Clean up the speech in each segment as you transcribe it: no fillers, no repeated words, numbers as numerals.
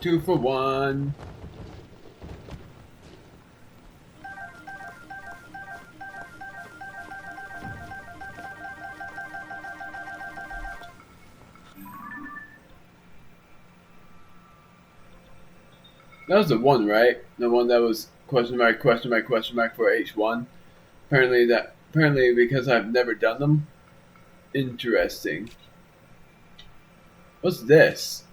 Two for one. That was the one, right? The one that was question mark, question mark, question mark for H1. Apparently because I've never done them. Interesting. What's this?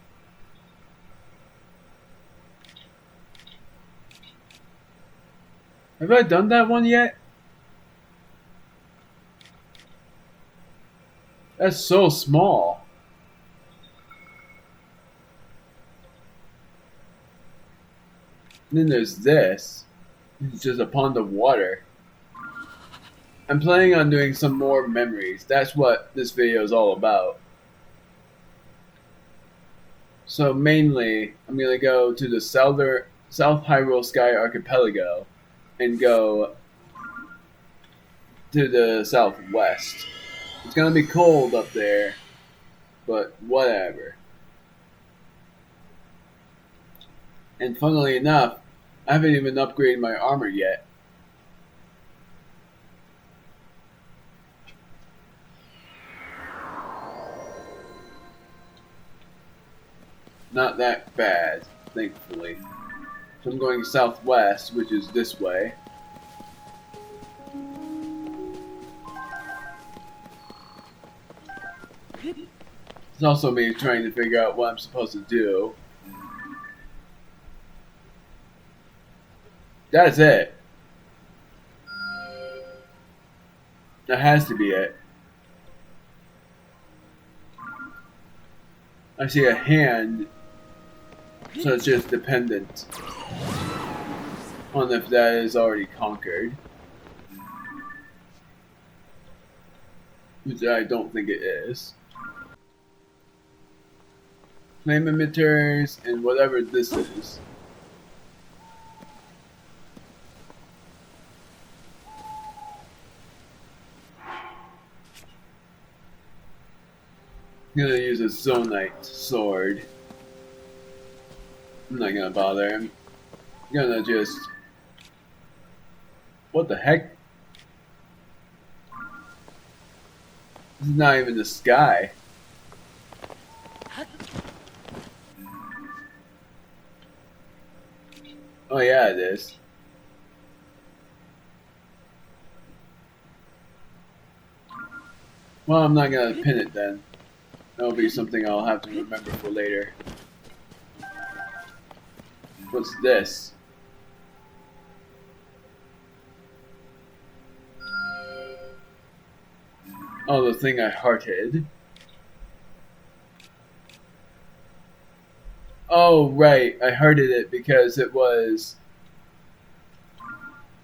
Have I done that one yet? That's so small. And then there's this. It's just a pond of water. I'm planning on doing some more memories. That's what this video is all about. So mainly, I'm going to go to the South Hyrule Sky Archipelago and go to the southwest. It's going to be cold up there, but whatever. And funnily enough, I haven't even upgraded my armor yet. Not that bad, thankfully. So I'm going southwest, which is this way. It's also me trying to figure out what I'm supposed to do. That's it. That has to be it. I see a hand, so it's just dependent on if that is already conquered. Which I don't think it is. Flame emitters and whatever this is. I'm gonna use a Zonai sword. I'm not gonna bother. I'm gonna just... What the heck? This is not even the sky. Oh yeah, it is. Well, I'm not gonna pin it then. That'll be something I'll have to remember for later. What's this? Oh, the thing I hearted. Oh, right. I hearted it because it was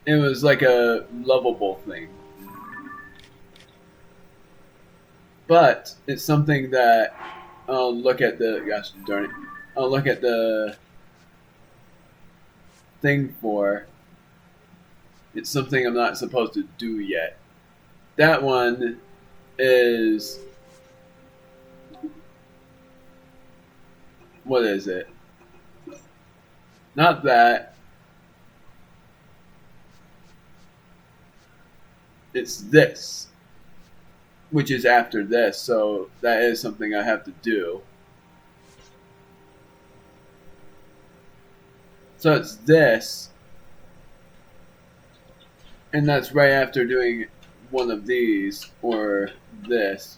like a lovable thing. But it's something that I'll look at the... Gosh darn it. I'll look at the thing for. It's something I'm not supposed to do yet. That one is... What is it? Not that. It's this. Which is after this, so that is something I have to do. So it's this. And that's right after doing one of these, or this.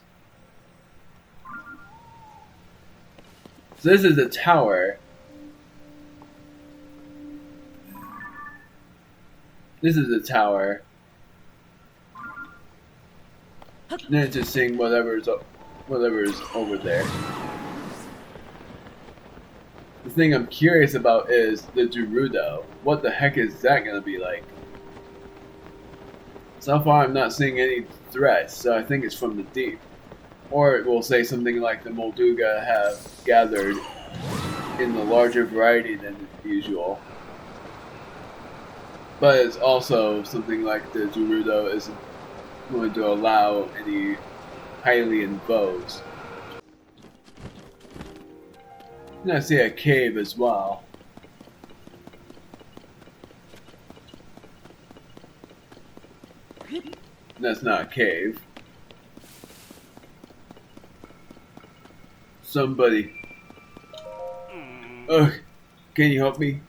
So this is a tower. This is a tower. And then it's just seeing whatever's over there. The thing I'm curious about is the Gerudo. What the heck is that gonna be like? So far I'm not seeing any threats, so I think it's from the deep. Or it will say something like the Molduga have gathered in a larger variety than usual. But it's also something like the Gerudo isn't going to allow any Hylian bows. And I see a cave as well. That's not a cave. Somebody. Ugh, can you help me?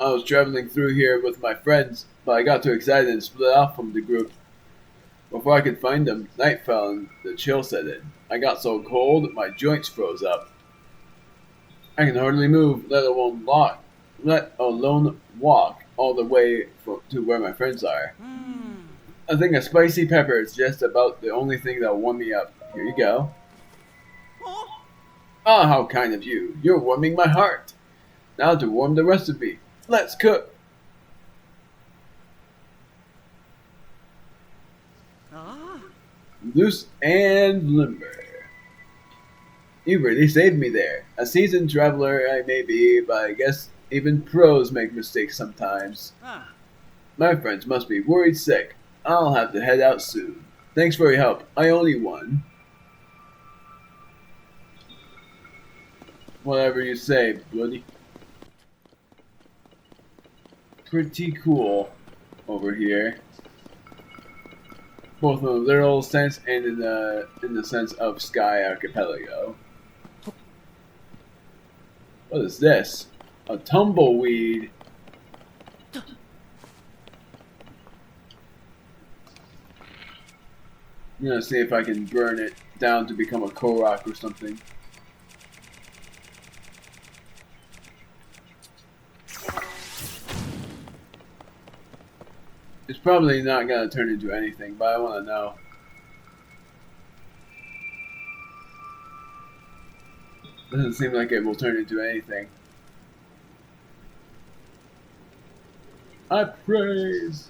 I was traveling through here with my friends, but I got too excited and split off from the group. Before I could find them, night fell and the chill set in. I got so cold, my joints froze up. I can hardly move, let alone walk all the way to where my friends are. I think a spicy pepper is just about the only thing that'll warm me up. Here you go. Ah, how kind of you. You're warming my heart. Now to warm the rest of me. Let's cook. Loose and limber. You really saved me there. A seasoned traveler I may be, but I guess even pros make mistakes sometimes. My friends must be worried sick. I'll have to head out soon. Thanks for your help. I owe you one. Whatever you say, buddy. Pretty cool over here. Both in a literal sense and in the sense of Sky Archipelago. What is this? A tumbleweed. I'm gonna see if I can burn it down to become a Korok or something. It's probably not gonna turn into anything, but I wanna know. Doesn't seem like it will turn into anything. I praise.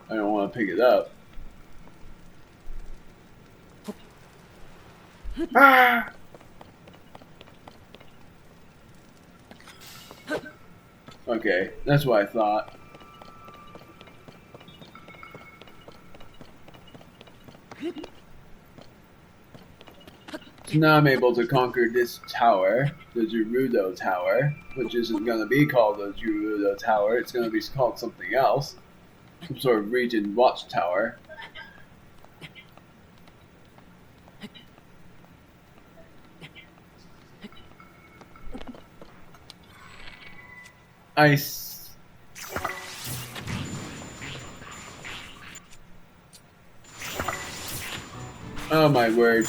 I don't want to pick it up. Ah! Okay, that's what I thought. So now I'm able to conquer this tower, the Gerudo Tower, which isn't going to be called the Gerudo Tower, it's going to be called something else. Some sort of region watchtower. Ice. Oh my word.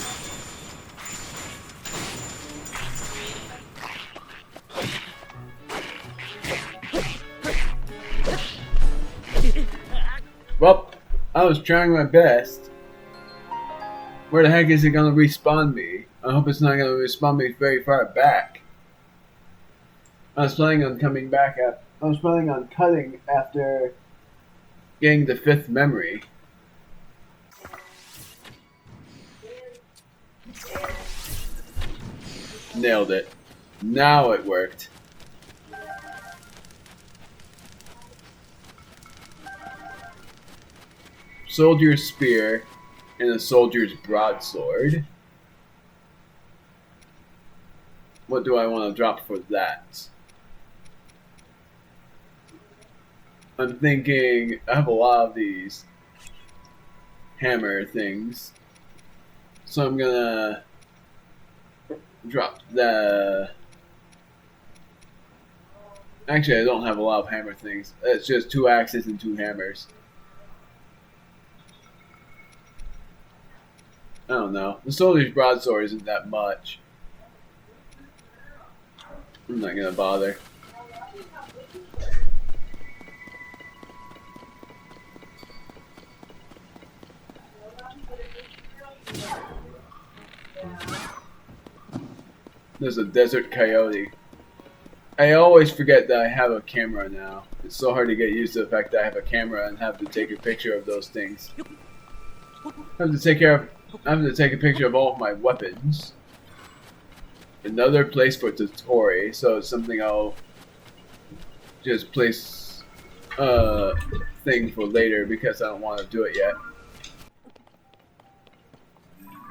Well, I was trying my best. Where the heck is it gonna respawn me? I hope it's not gonna respawn me very far back. I was planning on cutting after getting the 5th memory. Nailed it. Now it worked. Soldier's spear and a soldier's broadsword. What do I want to drop for that? I'm thinking I have a lot of these hammer things, so I'm gonna drop the. Actually, I don't have a lot of hammer things. It's just 2 axes and 2 hammers. I don't know. The soldier's broadsword isn't that much. I'm not gonna bother. There's a desert coyote. I always forget that I have a camera now. It's so hard to get used to the fact that I have a camera and have to take a picture of those things. I have to take a picture of all of my weapons. Another place for Totori, so it's something I'll just place thing for later because I don't want to do it yet.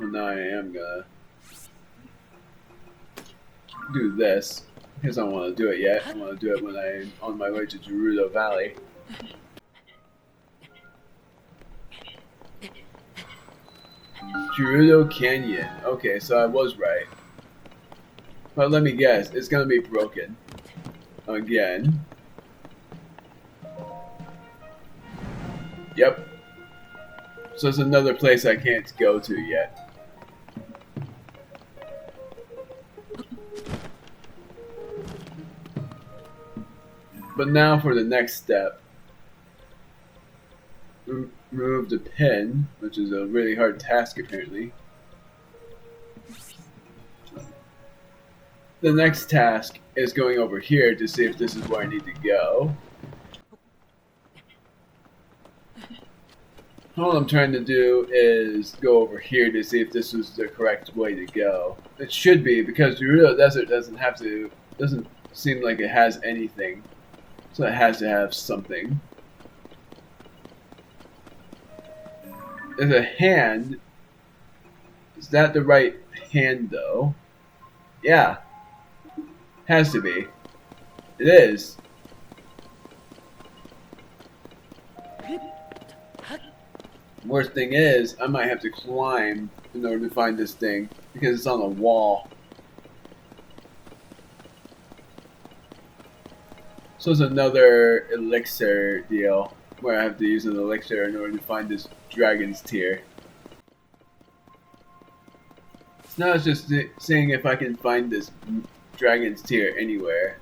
But now I am gonna. do this because I don't want to do it yet. I want to do it when I'm on my way to Gerudo Valley. Gerudo Canyon. Okay, so I was right. But let me guess, it's gonna be broken. Again. Yep. So it's another place I can't go to yet. But now for the next step. Remove the pin, which is a really hard task apparently. The next task is going over here to see if this is where I need to go. All I'm trying to do is go over here to see if this is the correct way to go. It should be, because Gerudo Desert doesn't seem like it has anything. So it has to have something. There's a hand. Is that the right hand though? Yeah. Has to be. It is. Worst thing is, I might have to climb in order to find this thing, because it's on a wall. So it's another elixir deal, where I have to use an elixir in order to find this dragon's tear. So now it's just seeing if I can find this dragon's tear anywhere.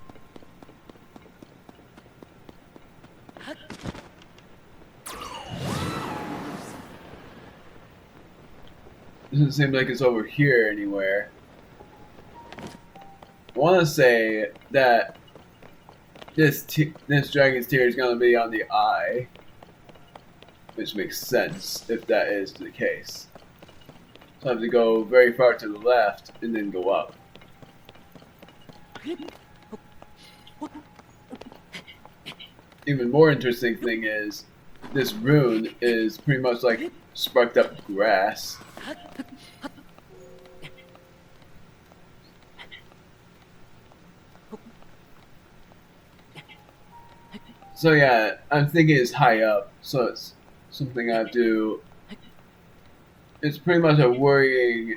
Doesn't seem like it's over here anywhere. I want to say that this dragon's tear is going to be on the eye, which makes sense if that is the case. So I have to go very far to the left and then go up. Even more interesting thing is, this rune is pretty much like sparked up grass. So yeah, I'm thinking it's high up, so it's something I have to... It's pretty much a worrying...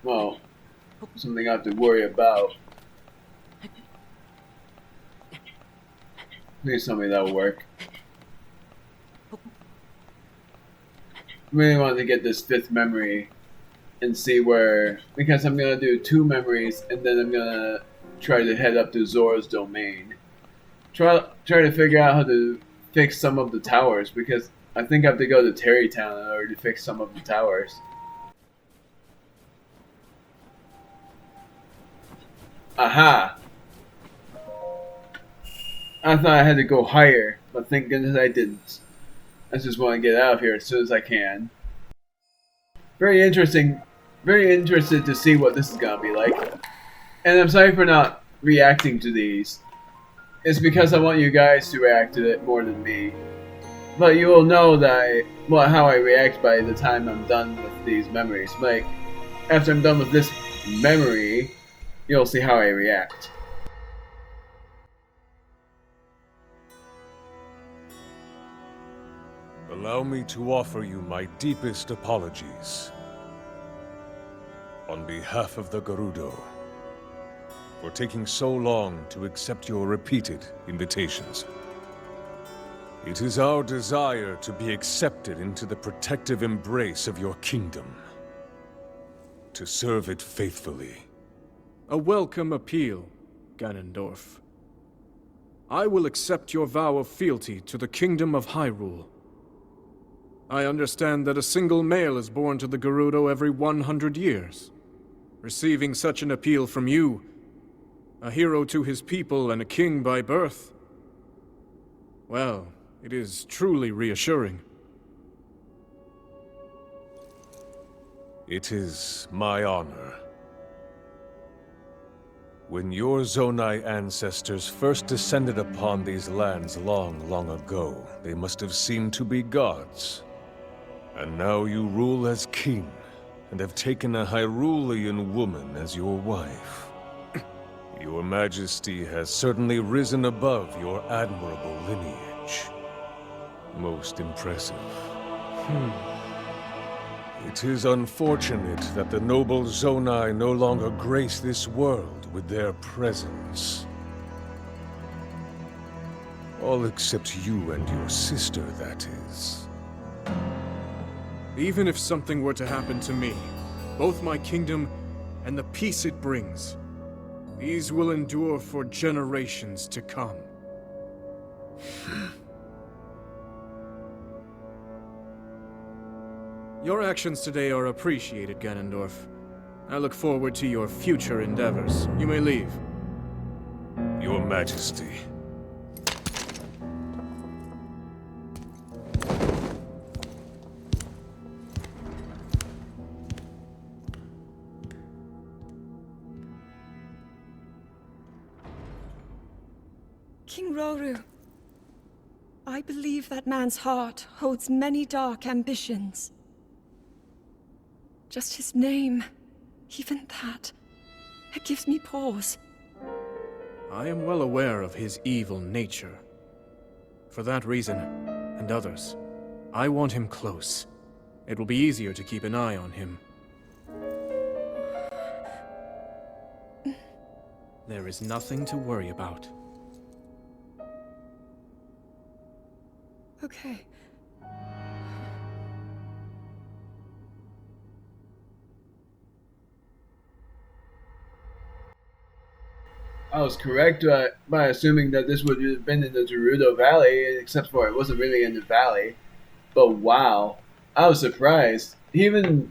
Well, something I have to worry about. Please tell me that'll work. Really wanted to get this 5th memory and see where... Because I'm going to do 2 memories and then I'm going to try to head up to Zora's domain. Try to figure out how to fix some of the towers, because I think I have to go to Terrytown in order to fix some of the towers. Aha! I thought I had to go higher, but thank goodness I didn't. I just want to get out of here as soon as I can. Very interesting. Very interested to see what this is gonna be like. And I'm sorry for not reacting to these. It's because I want you guys to react to it more than me. But you will know that how I react by the time I'm done with these memories. Like, after I'm done with this memory, you'll see how I react. Allow me to offer you my deepest apologies. On behalf of the Gerudo, for taking so long to accept your repeated invitations. It is our desire to be accepted into the protective embrace of your kingdom, to serve it faithfully. A welcome appeal, Ganondorf. I will accept your vow of fealty to the kingdom of Hyrule. I understand that a single male is born to the Gerudo every 100 years. Receiving such an appeal from you, a hero to his people and a king by birth, well, it is truly reassuring. It is my honor. When your Zonai ancestors first descended upon these lands long, long ago, they must have seemed to be gods. And now you rule as king, and have taken a Hyrulean woman as your wife. Your Majesty has certainly risen above your admirable lineage. Most impressive. It is unfortunate that the noble Zonai no longer grace this world with their presence. All except you and your sister, that is. Even if something were to happen to me, both my kingdom and the peace it brings, these will endure for generations to come. Your actions today are appreciated, Ganondorf. I look forward to your future endeavors. You may leave. Your Majesty. King Rauru, I believe that man's heart holds many dark ambitions. Just his name, even that, it gives me pause. I am well aware of his evil nature. For that reason, and others, I want him close. It will be easier to keep an eye on him. There is nothing to worry about. Okay. I was correct by assuming that this would have been in the Gerudo Valley, except for it wasn't really in the valley. But wow, I was surprised. And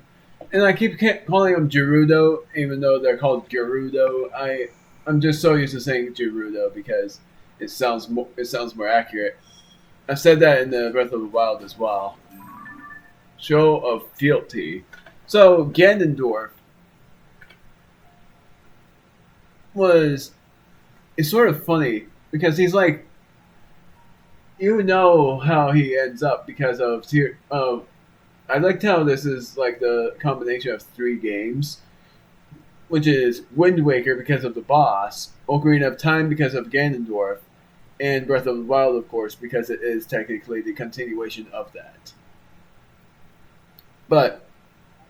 I keep calling them Gerudo, even though they're called Gerudo. I'm just so used to saying Gerudo because it sounds more accurate. I said that in the Breath of the Wild as well. Show of fealty. So Ganondorf it's sort of funny because he's like, you know how he ends up because of I liked how this is like the combination of 3 games, which is Wind Waker because of the boss, Ocarina of Time because of Ganondorf, and Breath of the Wild, of course, because it is technically the continuation of that. But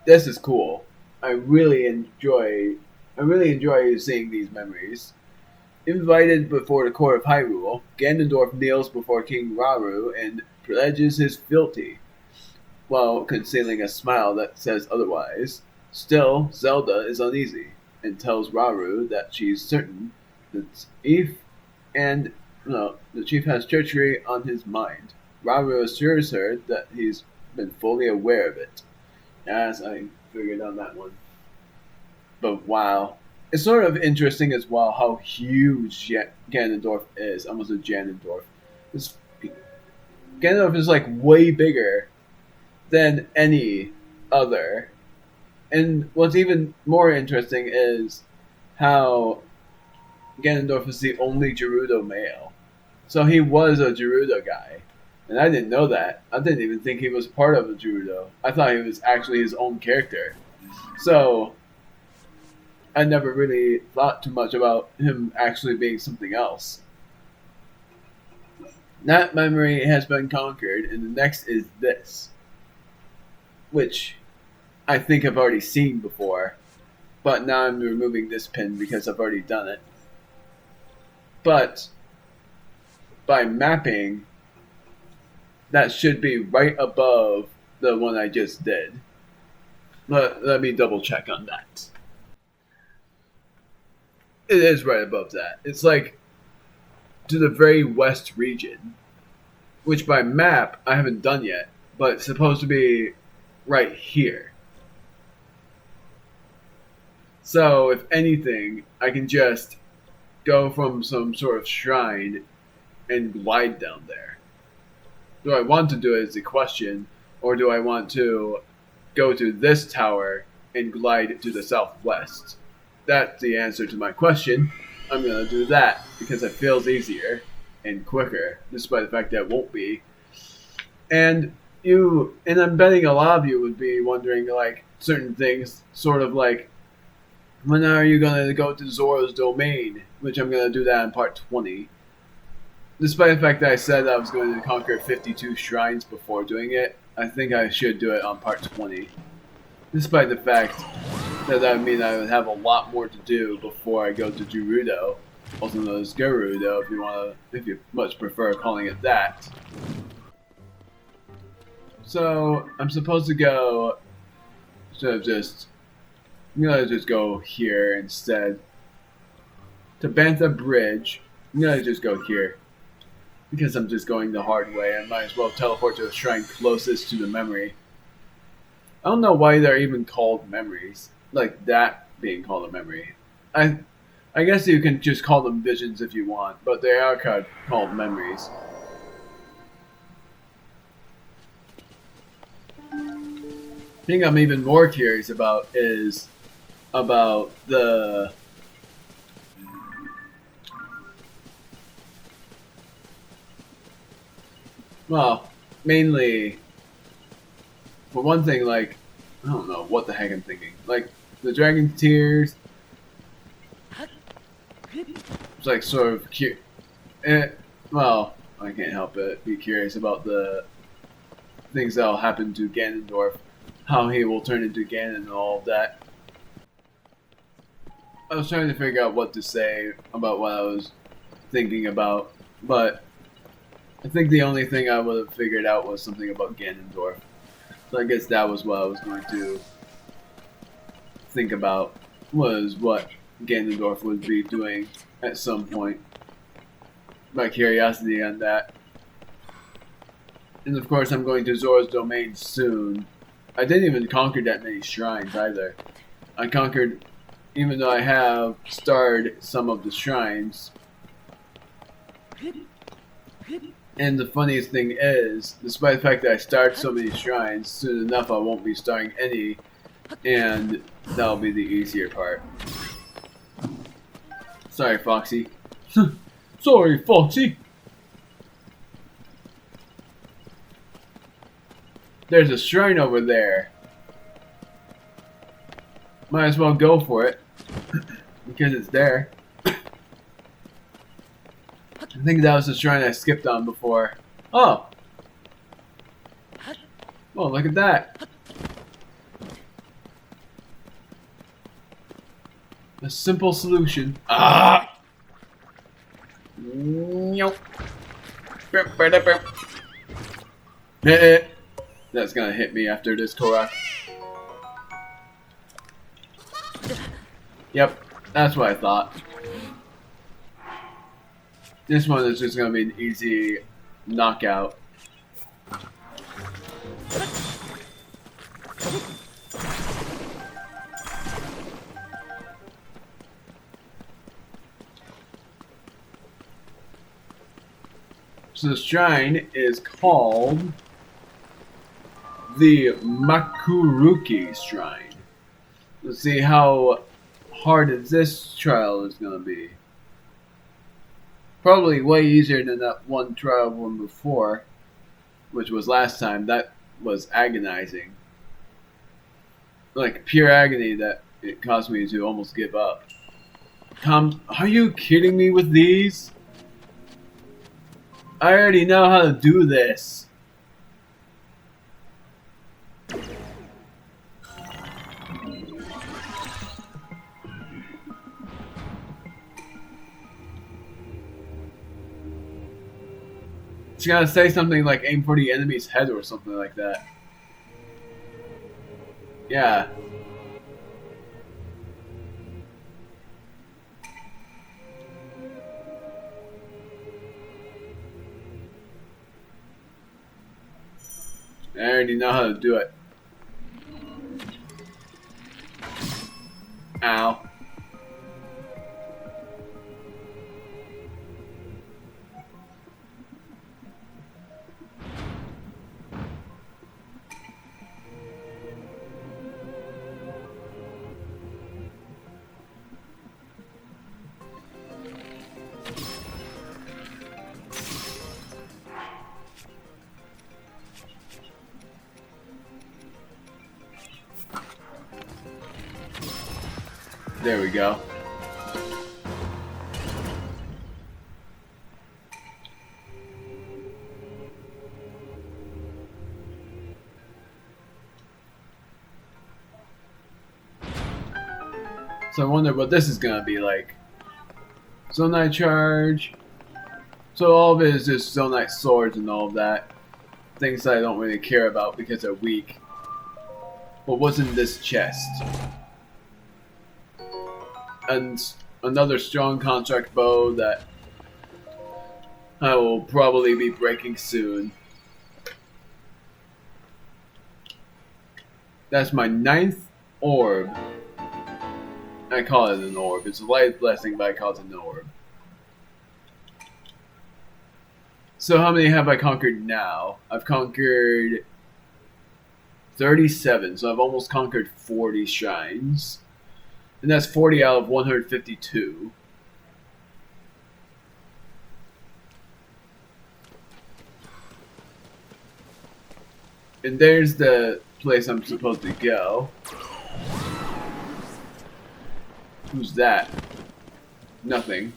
this is cool. I really enjoy seeing these memories. Invited before the court of Hyrule, Ganondorf kneels before King Rauru and pledges his fealty, while concealing a smile that says otherwise. Still, Zelda is uneasy, and tells Rauru that she's certain that the chief has treachery on his mind. Rauru assures her that he's been fully aware of it, as I figured on that one. But wow. It's sort of interesting as well how huge Ganondorf is. I almost said Ganondorf. Ganondorf is like way bigger than any other. And what's even more interesting is how Ganondorf is the only Gerudo male. So he was a Gerudo guy. And I didn't know that. I didn't even think he was part of a Gerudo. I thought he was actually his own character. So I never really thought too much about him actually being something else. That memory has been conquered, and the next is this, which I think I've already seen before, but now I'm removing this pin because I've already done it. But by mapping, that should be right above the one I just did. But let me double check on that. It is right above that. It's like to the very west region, which by map I haven't done yet, but it's supposed to be right here. So if anything, I can just go from some sort of shrine and glide down there. Do I want to do it is the question, or do I want to go to this tower and glide to the southwest? That's the answer to my question. I'm going to do that because it feels easier and quicker, despite the fact that it won't be. And I'm betting a lot of you would be wondering, like, certain things, sort of like, when are you gonna go to Zora's domain? Which I'm gonna do that in part 20. Despite the fact that I said I was going to conquer 52 shrines before doing it, I think I should do it on part 20. Despite the fact that that would mean I would have a lot more to do before I go to Gerudo, also known as Gerudo if you much prefer calling it that. So I'm supposed to go, I'm gonna just go here instead. To Bantha Bridge, I'm gonna just go here. Because I'm just going the hard way, I might as well teleport to the shrine closest to the memory. I don't know why they're even called memories. Like that being called a memory. I guess you can just call them visions if you want, but they are called memories. The thing I'm even more curious about is about the... Well, mainly, for one thing, like, I don't know what the heck I'm thinking. Like, the Dragon Tears, it's like sort of well, I can't help it be curious about the things that'll happen to Ganondorf, how he will turn into Ganon and all of that. I was trying to figure out what to say about what I was thinking about, but I think the only thing I would have figured out was something about Ganondorf. So I guess that was what I was going to think about, was what Ganondorf would be doing at some point. My curiosity on that. And of course I'm going to Zora's domain soon. I didn't even conquer that many shrines either. I conquered, even though I have starred some of the shrines. And the funniest thing is, despite the fact that I starred so many shrines, soon enough I won't be starring any, and that'll be the easier part. Sorry, Foxy. Sorry, Foxy! There's a shrine over there. Might as well go for it, because it's there. I think that was the shrine I skipped on before. Oh! Oh, look at that! A simple solution. Ah! Nope. That's gonna hit me after this Korok. Yep, that's what I thought. This one is just gonna be an easy knockout. So the shrine is called the Makuruki Shrine. Let's see how hard this trial is gonna be. Probably way easier than that one trial one before, which was last time. That was agonizing. Like pure agony that it caused me to almost give up. Are you kidding me with these? I already know how to do this. It's gotta say something like aim for the enemy's head or something like that. Yeah. I already know how to do it. Ow. There we go. So I wonder what this is gonna be like. Zonai charge. So all of it is just Zonai swords and all of that. Things that I don't really care about because they're weak. But what's in this chest? And another strong contract bow that I will probably be breaking soon. That's my 9th orb. I call it an orb. It's a light blessing, but I call it an orb. So how many have I conquered now? I've conquered 37, so I've almost conquered 40 shrines. And that's 40 out of 152. And there's the place I'm supposed to go. Who's that? Nothing.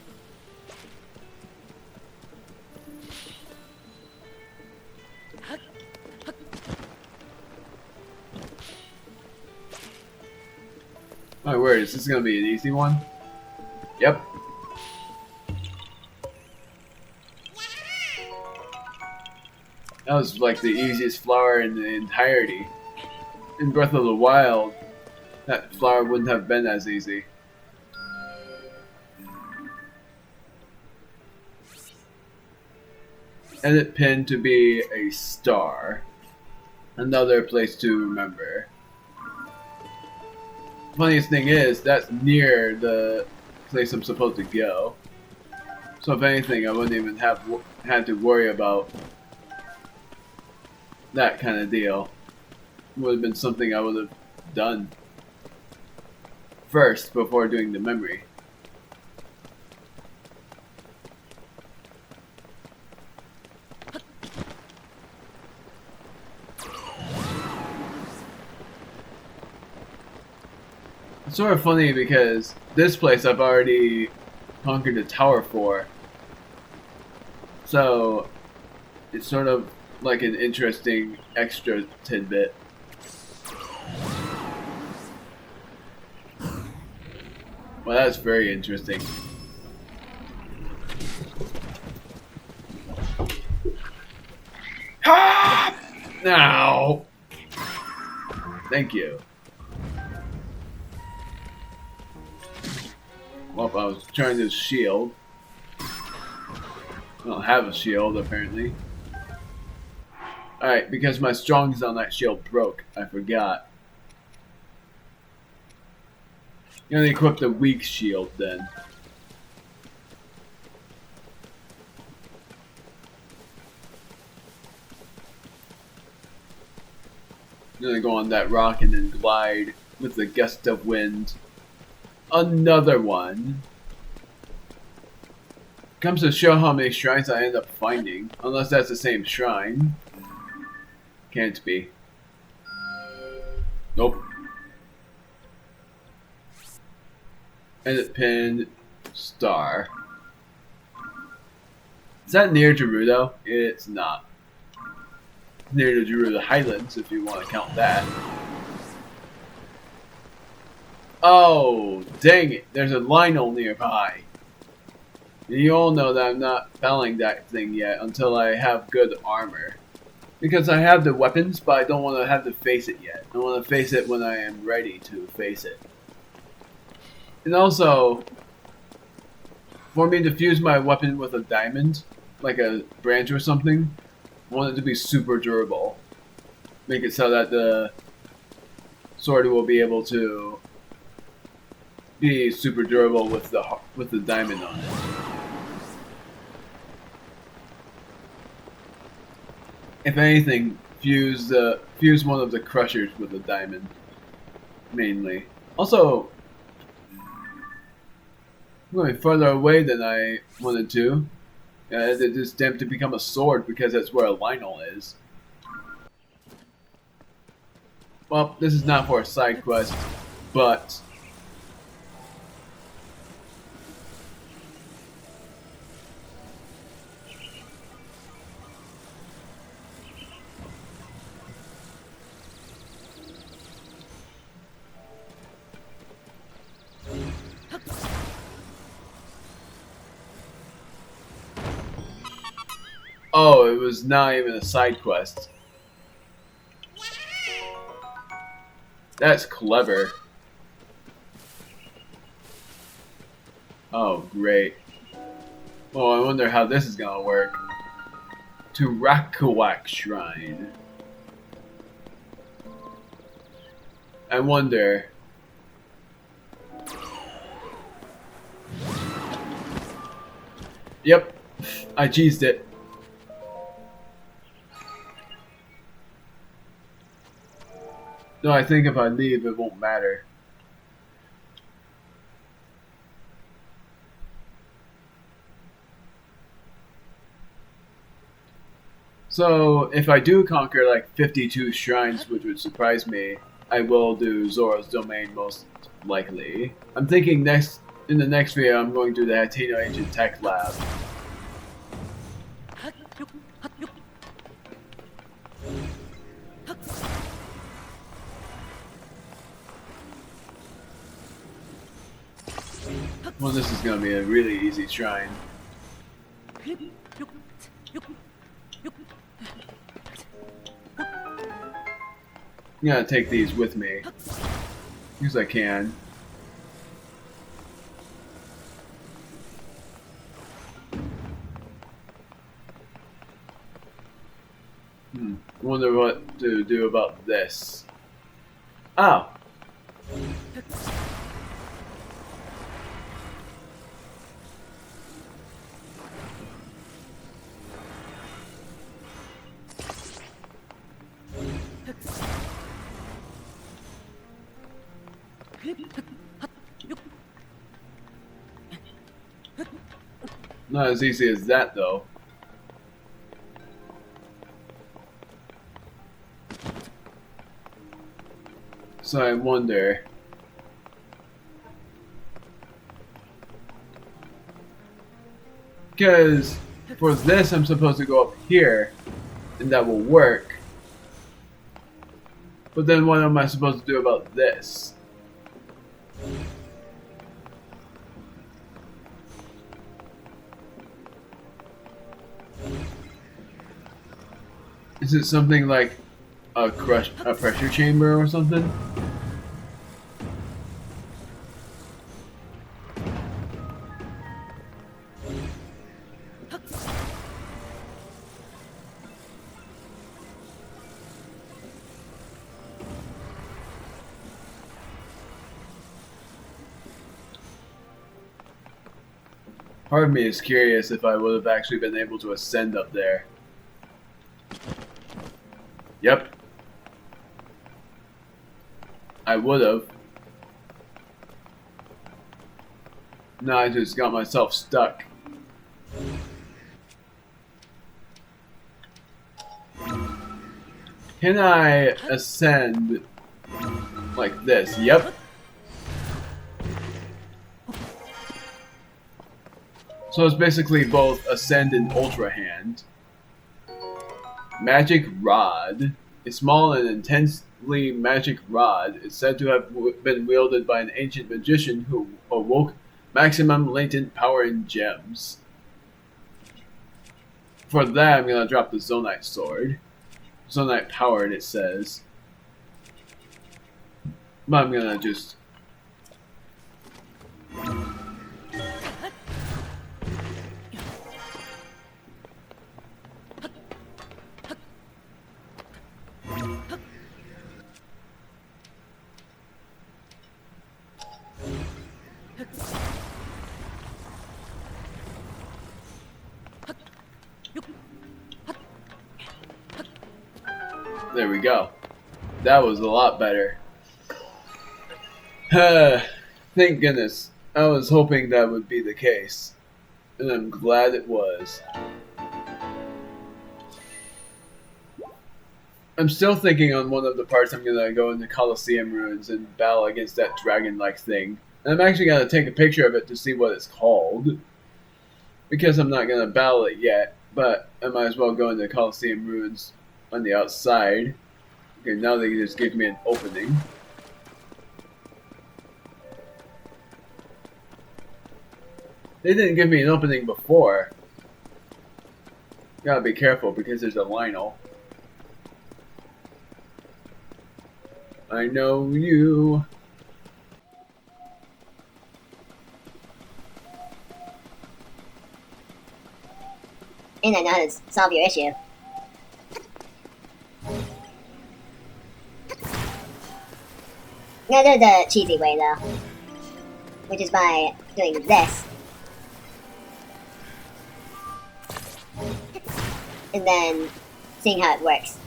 My word, is this gonna be an easy one? Yep. That was like the easiest flower in the entirety. In Breath of the Wild, that flower wouldn't have been as easy. Edit pin to be a star. Another place to remember. Funniest thing is, that's near the place I'm supposed to go. So if anything, I wouldn't even have had to worry about that kind of deal. It would have been something I would have done first before doing the memory. It's sort of funny because this place I've already conquered the tower for. So it's sort of like an interesting extra tidbit. Well, that's very interesting. Ah! Now. Thank you. Well, I was trying to shield. I don't have a shield, apparently. Alright, because my strong zone that shield broke. I forgot. You only equip the weak shield then. I'm gonna go on that rock and then glide with the gust of wind. Another one. Comes to show how many shrines I end up finding. Unless that's the same shrine. Can't be. Nope. Edit pin. Star. Is that near Gerudo? It's not. Near the Gerudo Highlands, if you want to count that. Oh, dang it. There's a Lionel nearby. You all know that I'm not battling that thing yet until I have good armor. Because I have the weapons, but I don't want to have to face it yet. I want to face it when I am ready to face it. And also, for me to fuse my weapon with a diamond, like a branch or something, I want it to be super durable. Make it so that the sword will be able to be super durable with the diamond on it. If anything, fuse one of the crushers with a diamond, mainly. Also, I'm going further away than I wanted to. It is damned to become a sword because that's where a Lionel is. Well, this is not for a side quest, but Oh, it was not even a side quest. That's clever. Oh, great. Well, I wonder how this is gonna work. To Rakawak Shrine. I wonder. Yep, I cheesed it. No, I think if I leave, it won't matter. So, if I do conquer like 52 shrines, which would surprise me, I will do Zora's Domain most likely. I'm thinking in the next video, I'm going to the Hateno Ancient Tech Lab. Well, this is going to be a really easy shrine. I'm gonna take these with me, because I can. Wonder what to do about this. Oh! Not as easy as that, though. So I wonder. Because for this, I'm supposed to go up here, and that will work. But then what am I supposed to do about this? Is it something like a pressure chamber or something? Part of me is curious if I would have actually been able to ascend up there. Yep. I would have. Now I just got myself stuck. Can I ascend like this? Yep. So it's basically both Ascend and Ultra Hand. Magic Rod. A small and intensely magic rod is said to have been wielded by an ancient magician who awoke maximum latent power in gems. For that, I'm going to drop the Zonai sword. Zonai powered, it says. But I'm going to just... There we go. That was a lot better. Thank goodness. I was hoping that would be the case. And I'm glad it was. I'm still thinking on one of the parts I'm gonna go into Colosseum Ruins and battle against that dragon-like thing. And I'm actually gonna take a picture of it to see what it's called. Because I'm not gonna battle it yet, but I might as well go into Colosseum Ruins on the outside. Okay, now they just give me an opening. They didn't give me an opening before. Gotta be careful because there's a Lionel. I know you. And I know how to solve your issue. I'm gonna do the cheesy way though, which is by doing this. And then seeing how it works.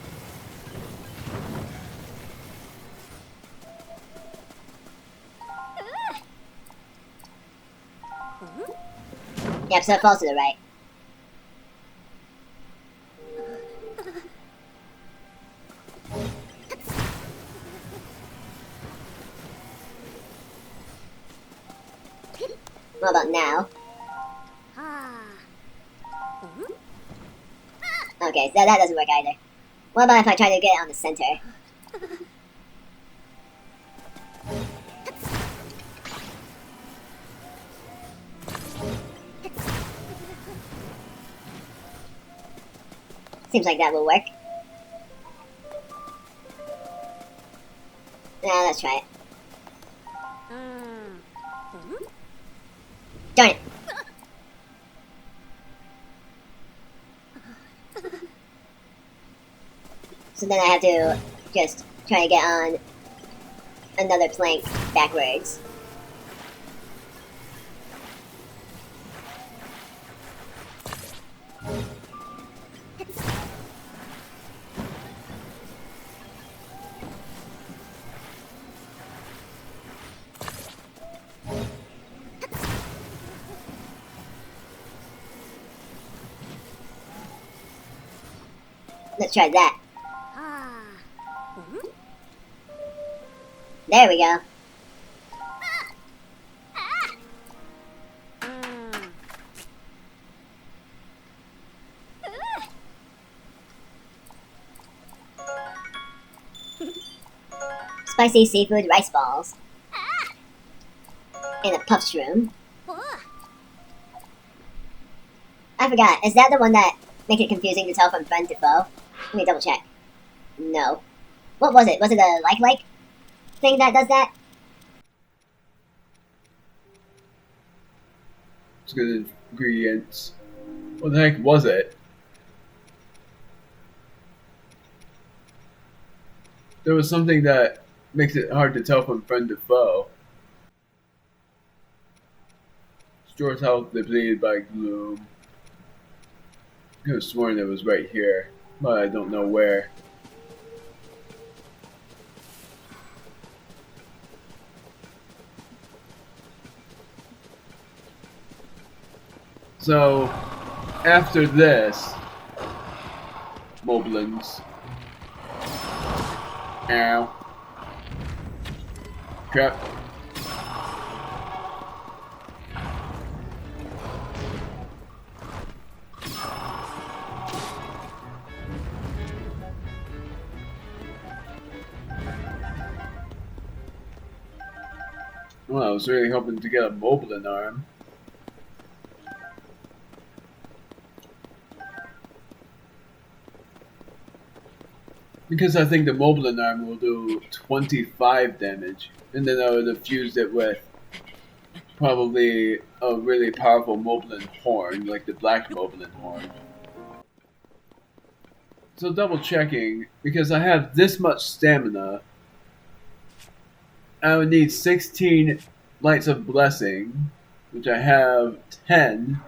Yep, so it falls to the right. What about now? Okay, so that doesn't work either. What about if I try to get it on the center? Seems like that will work. Now let's try it. Darn it! So then I have to just try to get on another plank backwards. Let's try that. There we go. Spicy seafood rice balls. And a puff shroom. I forgot, is that the one that makes it confusing to tell from friend to foe? Let me double check. No. What was it? Was it a like thing that does that? It's good ingredients. What the heck was it? There was something that makes it hard to tell from friend to foe. Stores health depleted by gloom. I could have sworn it was right here, but I don't know where. So, after this, Moblins. Ow. Crap. Well, I was really hoping to get a Moblin arm. Because I think the Moblin arm will do 25 damage. And then I would have fused it with probably a really powerful Moblin horn, like the black Moblin horn. So double checking, because I have this much stamina, I would need 16 Lights of Blessing, which I have 10.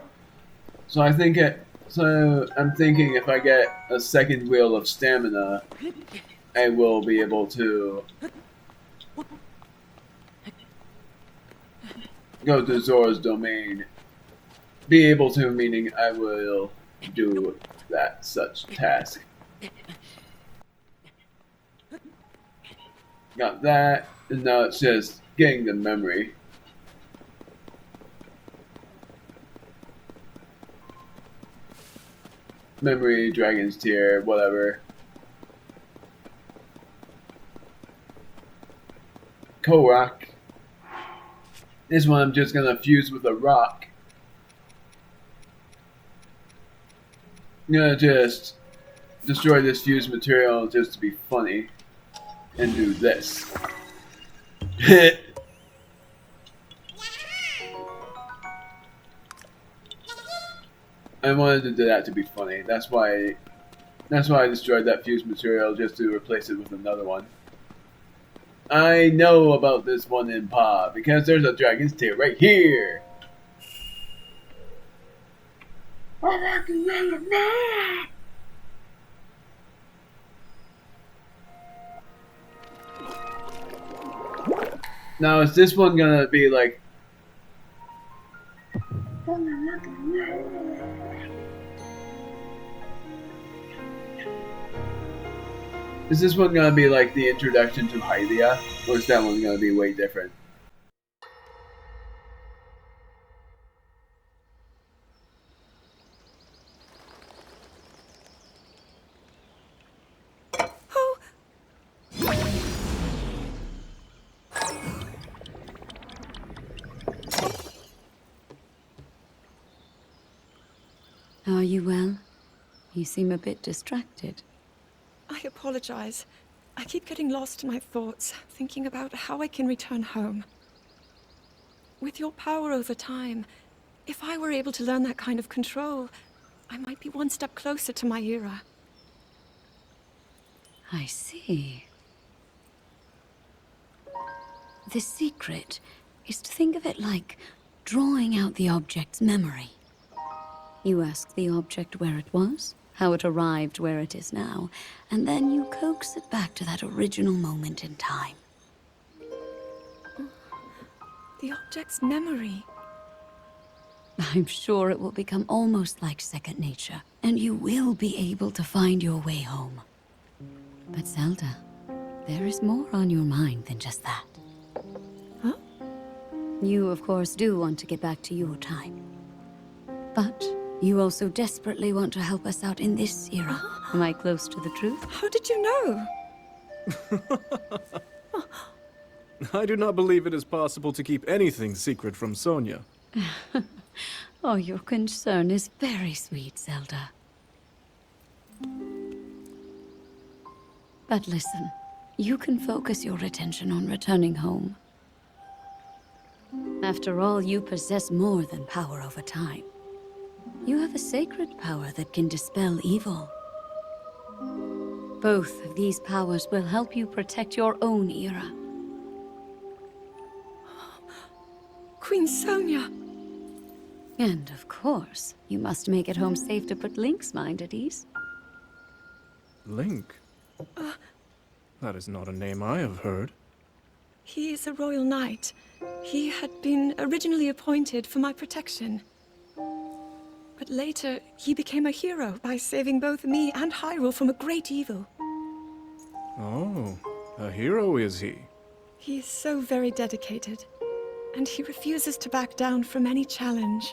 So I'm thinking if I get a second wheel of stamina, I will be able to go to Zora's domain. Be able to, meaning I will do that such task. Got that, and now it's just getting the memory. Memory, Dragon's Tear, whatever. Korok. This one I'm just gonna fuse with a rock. I'm gonna just destroy this fused material just to be funny and do this. I wanted to do that to be funny. That's why I destroyed that fused material just to replace it with another one. I know about this one in Pa because there's a dragon's tail right here. Now is this one gonna be like? Is this one gonna be like the introduction to Hylia, or is that one gonna be way different? Oh, Are you well? You seem a bit distracted. I apologize. I keep getting lost in my thoughts, thinking about how I can return home. With your power over time, if I were able to learn that kind of control, I might be one step closer to my era. I see. The secret is to think of it like drawing out the object's memory. You ask the object where it was, how it arrived where it is now, and then you coax it back to that original moment in time. The object's memory. I'm sure it will become almost like second nature, and you will be able to find your way home. But Zelda, there is more on your mind than just that. Huh? You, of course, do want to get back to your time. But you also desperately want to help us out in this era. Am I close to the truth? How did you know? I do not believe it is possible to keep anything secret from Sonia. Oh, your concern is very sweet, Zelda. But listen, you can focus your attention on returning home. After all, you possess more than power over time. You have a sacred power that can dispel evil. Both of these powers will help you protect your own era. Queen Sonia. And of course, you must make it home safe to put Link's mind at ease. Link? That is not a name I have heard. He is a royal knight. He had been originally appointed for my protection. But later, he became a hero by saving both me and Hyrule from a great evil. Oh, a hero is he? He is so very dedicated, and he refuses to back down from any challenge.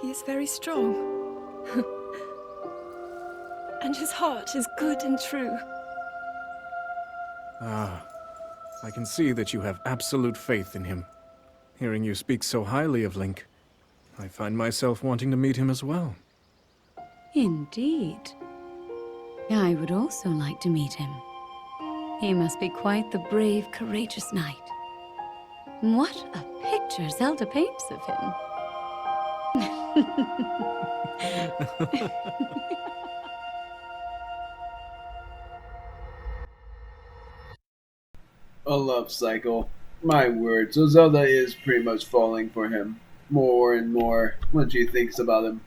He is very strong. And his heart is good and true. Ah, I can see that you have absolute faith in him. Hearing you speak so highly of Link, I find myself wanting to meet him as well. Indeed. I would also like to meet him. He must be quite the brave, courageous knight. What a picture Zelda paints of him. A love cycle. My word, so Zelda is pretty much falling for him more and more when she thinks about him.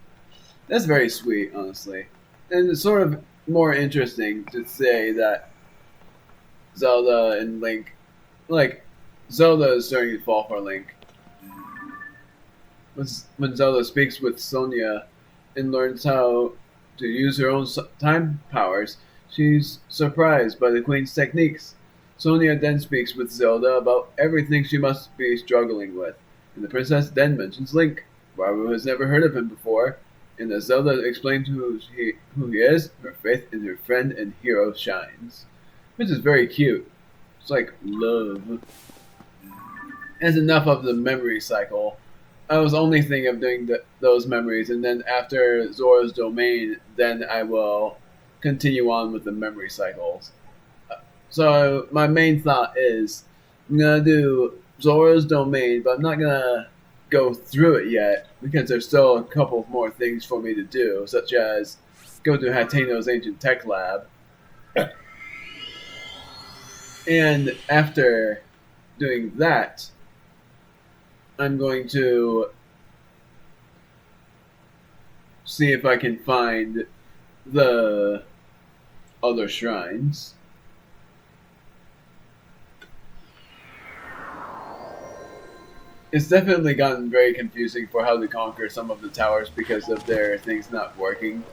That's very sweet, honestly. And it's sort of more interesting to say that Zelda and Link, like, Zelda is starting to fall for Link. When Zelda speaks with Sonia and learns how to use her own time powers, she's surprised by the Queen's techniques. Sonia then speaks with Zelda about everything she must be struggling with, and the princess then mentions Link. Rauru has never heard of him before, and as Zelda explains who he is, her faith in her friend and hero shines. Which is very cute. It's like love. That's enough of the memory cycle. I was only thinking of doing those memories, and then after Zora's Domain, then I will continue on with the memory cycles. So my main thought is I'm gonna do Zora's Domain, but I'm not gonna go through it yet because there's still a couple more things for me to do, such as go to Hateno's Ancient Tech Lab. And after doing that, I'm going to see if I can find the other shrines. It's definitely gotten very confusing for how to conquer some of the towers because of their things not working.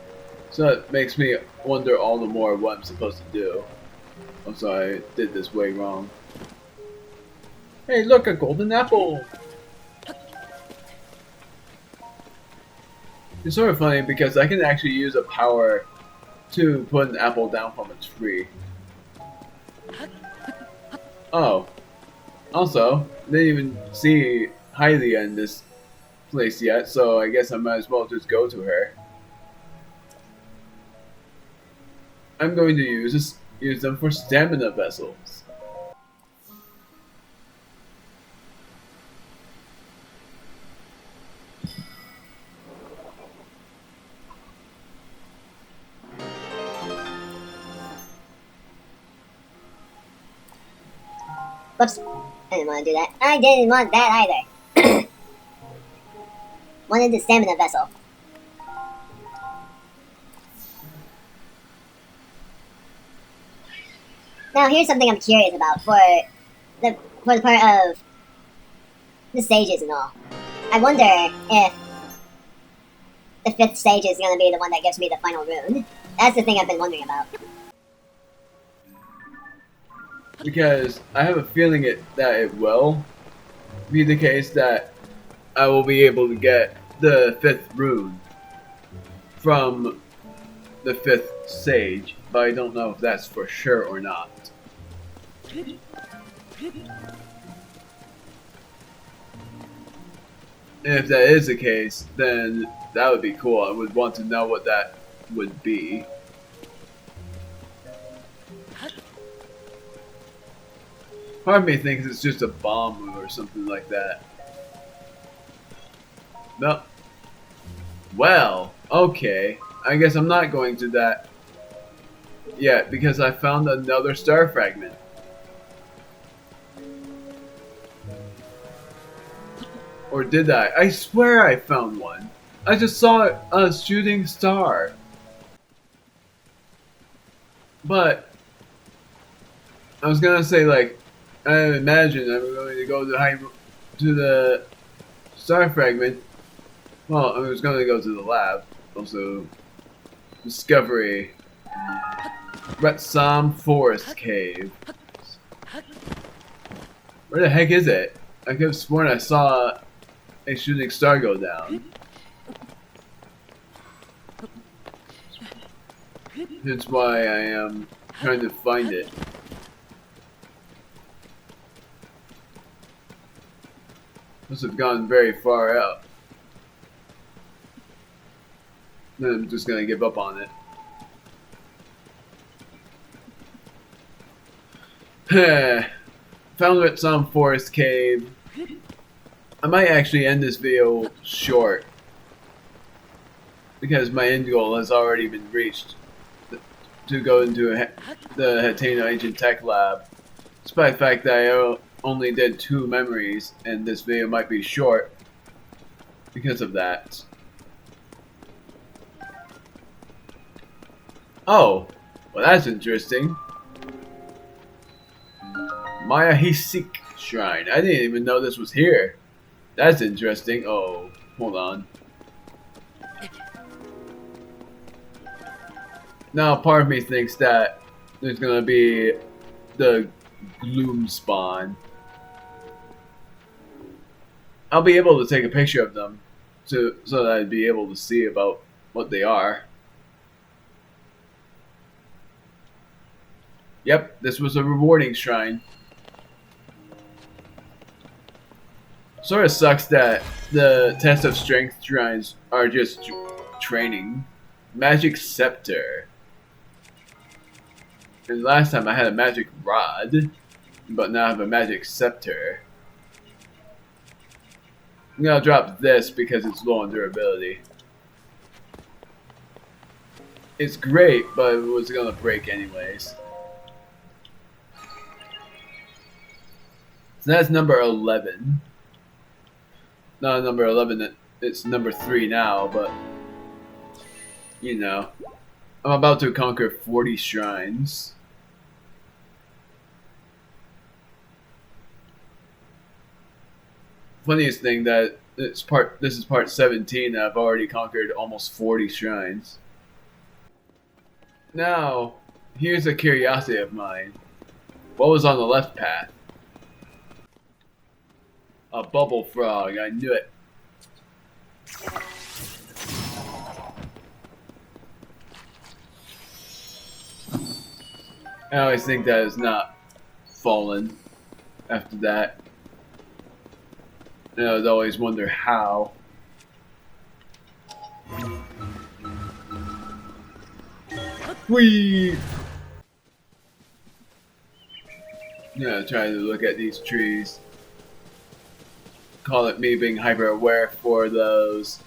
So it makes me wonder all the more what I'm supposed to do. I'm sorry, I did this way wrong. Hey, look, a golden apple! It's sort of funny because I can actually use a power to put an apple down from a tree. Oh. Also, I didn't even see Hylia in this place yet, so I guess I might as well just go to her. I'm going to use them for stamina vessels. Whoops. I didn't want to do that. I didn't want that either. Wanted the stamina vessel. Now here's something I'm curious about for the part of the stages and all. I wonder if the 5th stage is going to be the one that gives me the final rune. That's the thing I've been wondering about. Because I have a feeling that it will be the case that I will be able to get the 5th rune from the 5th stage, but I don't know if that's for sure or not. And if that is the case, then that would be cool. I would want to know what that would be. Part of me thinks it's just a bomb or something like that. No. Well, okay. I guess I'm not going to that yet because I found another star fragment. Or did I? I swear I found one. I just saw a shooting star. But I was gonna say, like, I imagine I'm going to go to the star fragment. Well, I was going to go to the lab. Also, discovery. Retsam Forest Cave. Where the heck is it? I could have sworn I saw a shooting star go down. That's why I am trying to find it. Must have gone very far out. Then I'm just gonna give up on it. Found it some forest cave. I might actually end this video short because my end goal has already been reached to go into the Hateno Ancient Tech Lab. Despite the fact that I only did 2 memories and this video might be short because of that. Oh, well that's interesting. Maya Hisik Shrine. I didn't even know this was here. That's interesting. Oh, hold on. Now part of me thinks that there's gonna be the Gloom spawn. I'll be able to take a picture of them so that I'd be able to see about what they are. Yep, this was a rewarding shrine. Sort of sucks that the test of strength shrines are just training. Magic scepter. And last time I had a magic rod, but now I have a magic scepter. I'm gonna drop this because it's low on durability. It's great, but it was gonna break anyways. So that's number 11. Not number 11, it's number 3 now, but you know. I'm about to conquer 40 shrines. Funniest thing that this is part 17 and I've already conquered almost 40 shrines. Now, here's a curiosity of mine. What was on the left path? A bubble frog, I knew it. I always think that is not fallen after that. And I would always wonder how. Whee! Yeah, trying to look at these trees. Call it me being hyper aware for those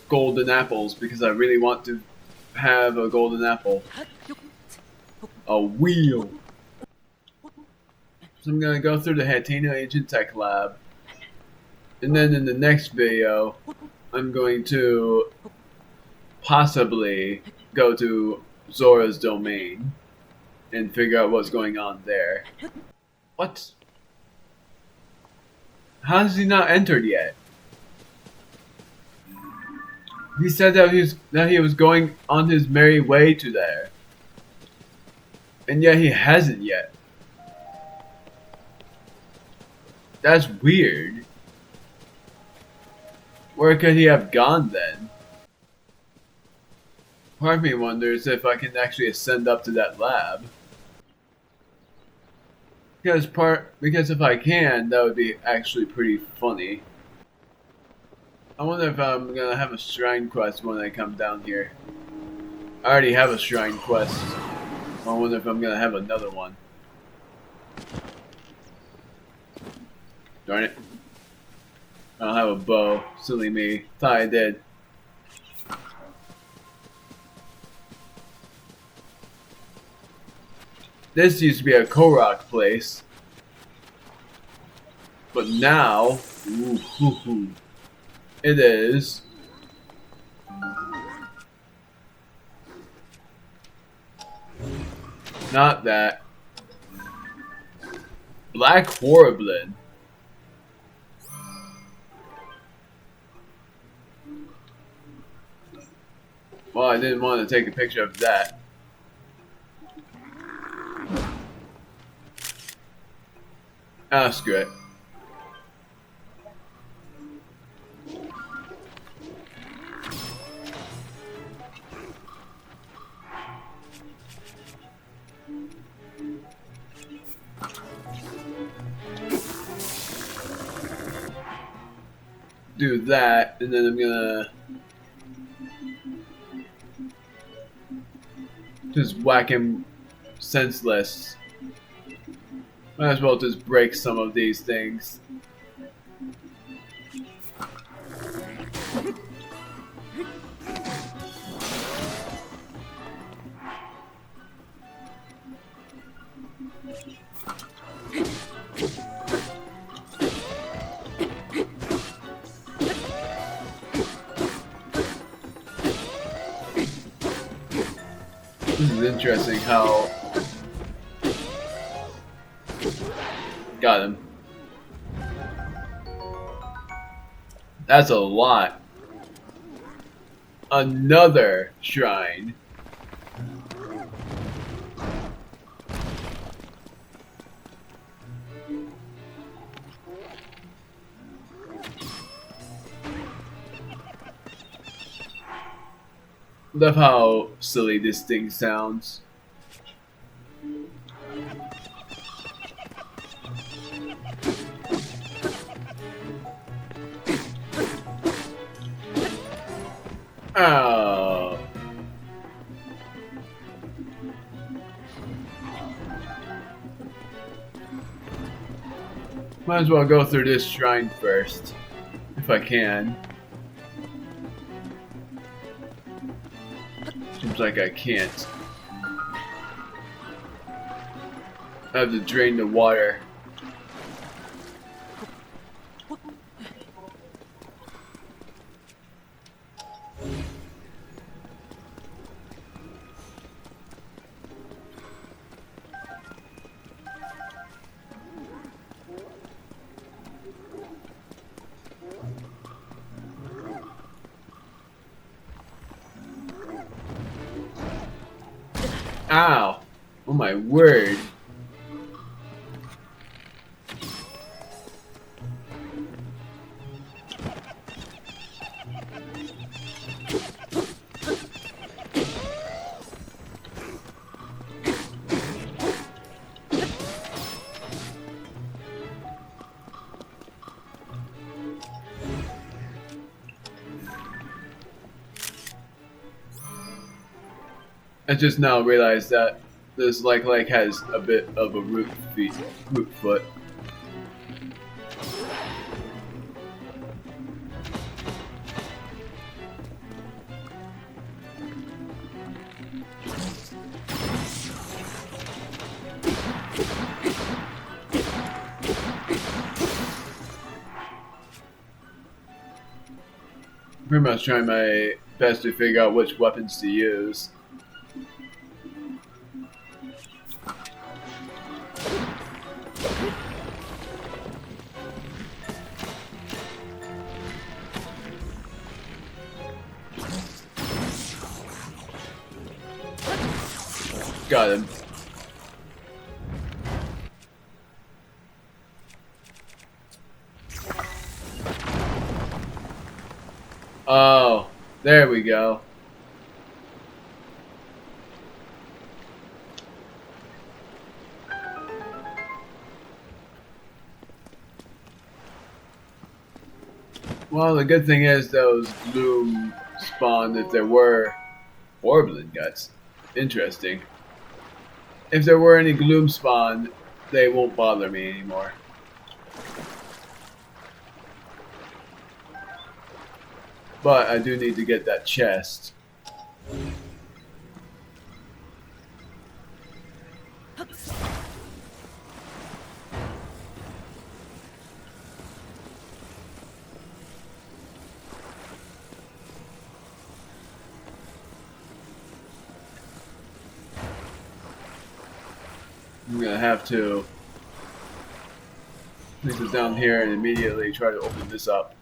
golden apples because I really want to have a golden apple. A wheel. So I'm gonna go through the Hateno Ancient Tech Lab. And then in the next video, I'm going to possibly go to Zora's domain and figure out what's going on there. What? How has he not entered yet? He said that he was going on his merry way to there. And yet he hasn't yet. That's weird. Where could he have gone then? Part of me wonders if I can actually ascend up to that lab. Because if I can, that would be actually pretty funny. I wonder if I'm gonna have a shrine quest when I come down here. I already have a shrine quest. I wonder if I'm gonna have another one. Darn it. I don't have a bow. Silly me. Thought I did. This used to be a Korok place. But now, it is not that. Black Horriblin. Well, I didn't want to take a picture of that. Ah, screw it. Do that, and then I'm gonna just whack him senseless. Might as well just break some of these things. This is interesting how... Got him. That's a lot. Another shrine. Love how silly this thing sounds. Might as well go through this shrine first, if I can. Seems like I can't. I have to drain the water. Ow! Oh my word. I just now realized that this like has a bit of a root foot. Pretty much trying my best to figure out which weapons to use. Got him. Oh, there we go. Well, the good thing is those gloom spawned if there were Warbling guts. Interesting. If there were any gloom spawn, they won't bother me anymore. But I do need to get that chest. I'm gonna have to place this down here and immediately try to open this up.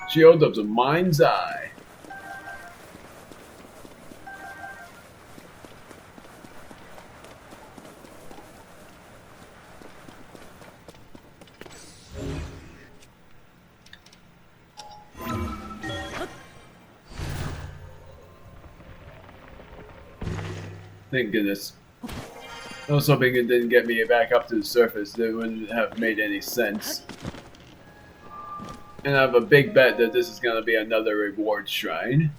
Shield of the Mind's Eye. Thank goodness. I was hoping it didn't get me back up to the surface. It wouldn't have made any sense. And I have a big bet that this is going to be another reward shrine.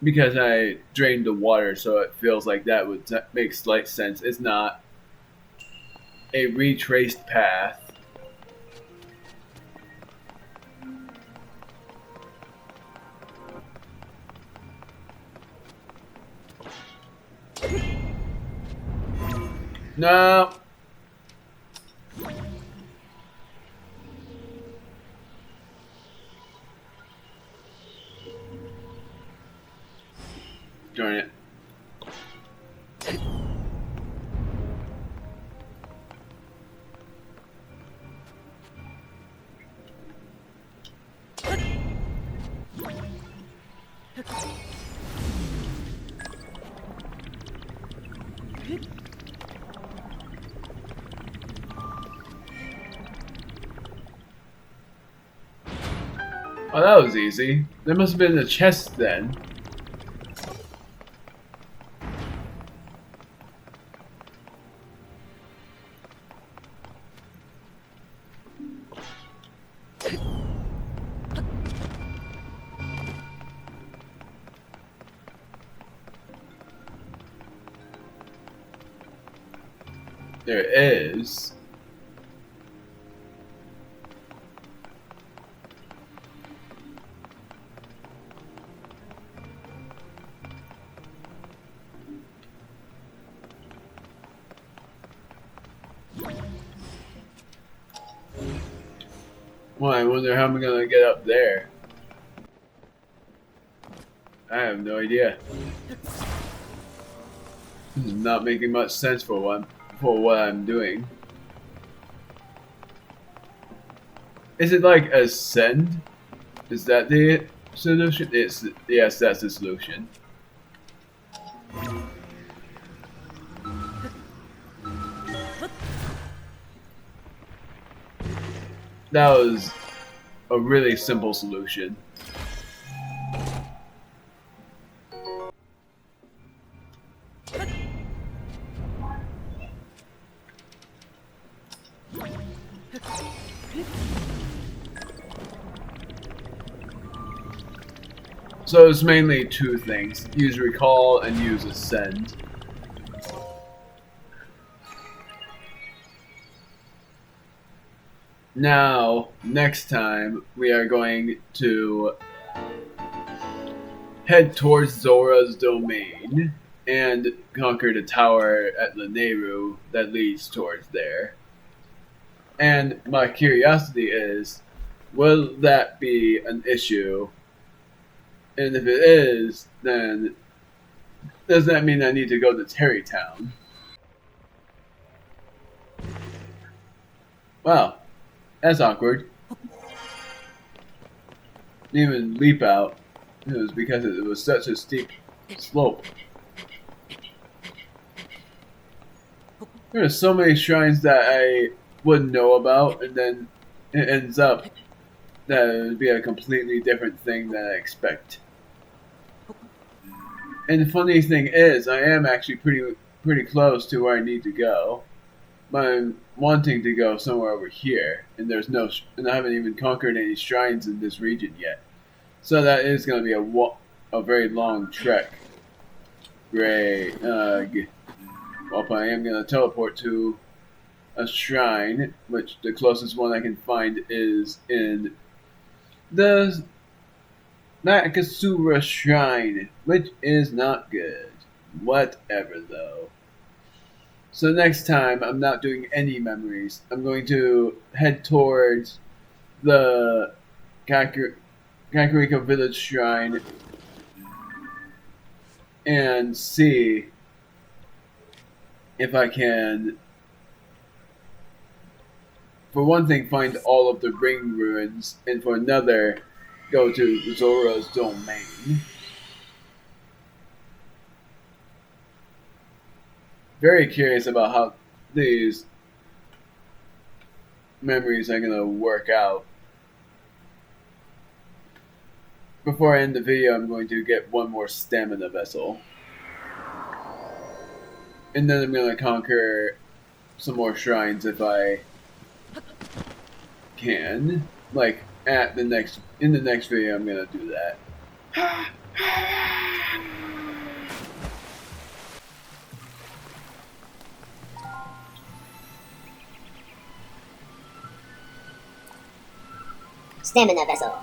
Because I drained the water, so it feels like that would make slight sense. It's not a retraced path. No. Darn it. Oh, that was easy. There must have been a chest then. there is. Well, I wonder how I'm gonna get up there. I have no idea. This is not making much sense for what I'm doing. Is it like ascend? Is that the solution? Yes, that's the solution. That was a really simple solution. So it's mainly two things. Use recall and use ascend. Now, next time, we are going to head towards Zora's domain and conquer the tower at Lanayru that leads towards there. And my curiosity is, will that be an issue? And if it is, then does that mean I need to go to Terrytown? Wow, that's awkward. Didn't even leap out. It was because it was such a steep slope. There are so many shrines that I wouldn't know about, and then it ends up that it would be a completely different thing than I expect. And the funny thing is, I am actually pretty close to where I need to go. But I'm wanting to go somewhere over here, and and I haven't even conquered any shrines in this region yet. So that is going to be a very long trek. Great. Well, I am going to teleport to a shrine, which the closest one I can find is in the Nakasura Shrine, which is not good. Whatever, though. So next time, I'm not doing any memories. I'm going to head towards the Kakariko Village Shrine and see if I can, for one thing, find all of the ring ruins, and for another, go to Zora's domain. Very curious about how these memories are going to work out. Before I end the video, I'm going to get one more stamina vessel. And then I'm going to conquer some more shrines if I can. Like, in the next video, I'm going to do that. Stamina vessel.